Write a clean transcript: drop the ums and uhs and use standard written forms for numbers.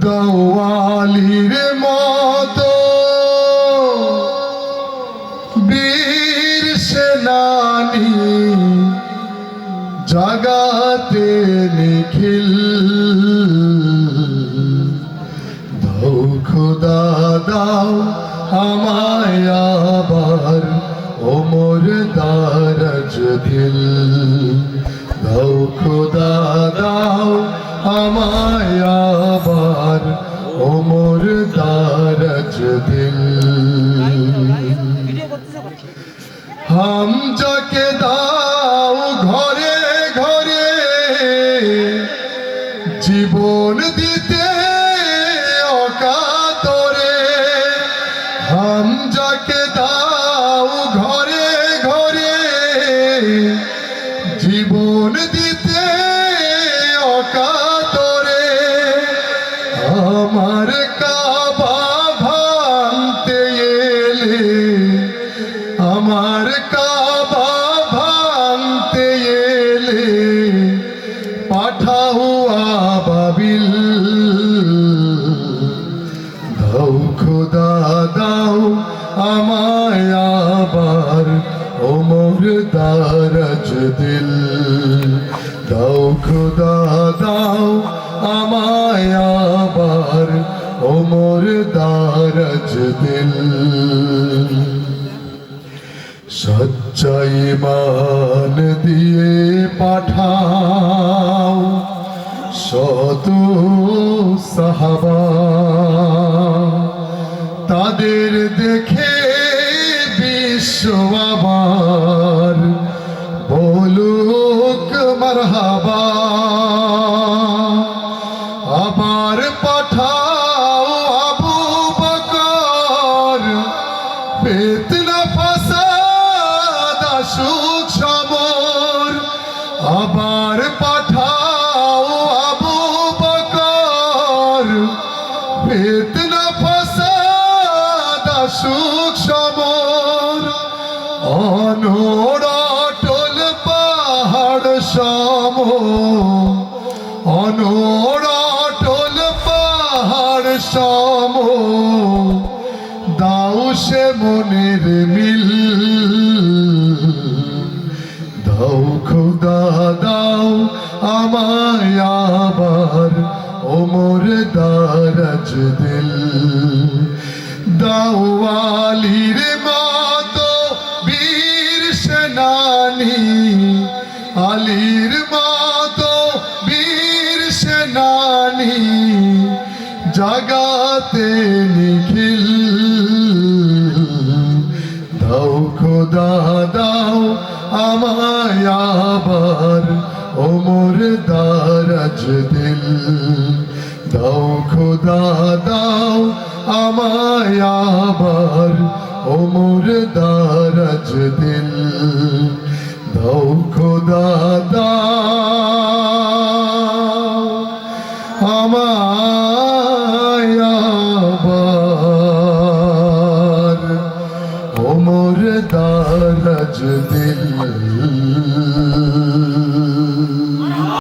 দেওয়ালির মতো বীর সেনানী জাগাতে নিখিল দাও খোদা দাও আমায় আবার ওমর দারাজ দিল দাও খোদা দাও আমায় আবার ওমর দারাজ দিল হামজাকে দাও ঘরে ঘরে জীবন দিতে অকাতরে হামজাকে দাও ঘরে ঘরে জীবন দিতে অকাতরে আমার কাবা ভাঙতে এলে আমার কাবা ভাঙতে এলে পাঠাও আবাবিল দাও খোদা দাও আমায় আবার ওমর দারাজ দিল দাও খোদা দাও আমায় আবার ওমর দারাজ দিল সচ্চা ঈমান দিয়ে পাঠাও শত সাহাবা তাদের দেখে বিশ্ব আবার বলুক মারহাবা আবার পাঠাও আবু বকর ফিতনা ফাসাদ আসুক সমর আবার পাঠাও আবু বকর ফিতনা ফাসাদ আসুক সমর অনড়টল পাহাড় সম অনড়টল পাহাড় সম দাও সে মনের মিল দাও খোদা দাও আমায় আবার ওমর দারাজ দিল দাও আলীর মতো বীর সেনানী আলীর মতো বীর সেনানী জাগাতে নিখিল দাও খোদা দাও আমায় আবার ওমর দারাজ দিল দাও খোদা দাও আমায় আবার ওমর দারাজ দিল দাও খোদা দাও আমায় আবার ওমর দারাজ দিল।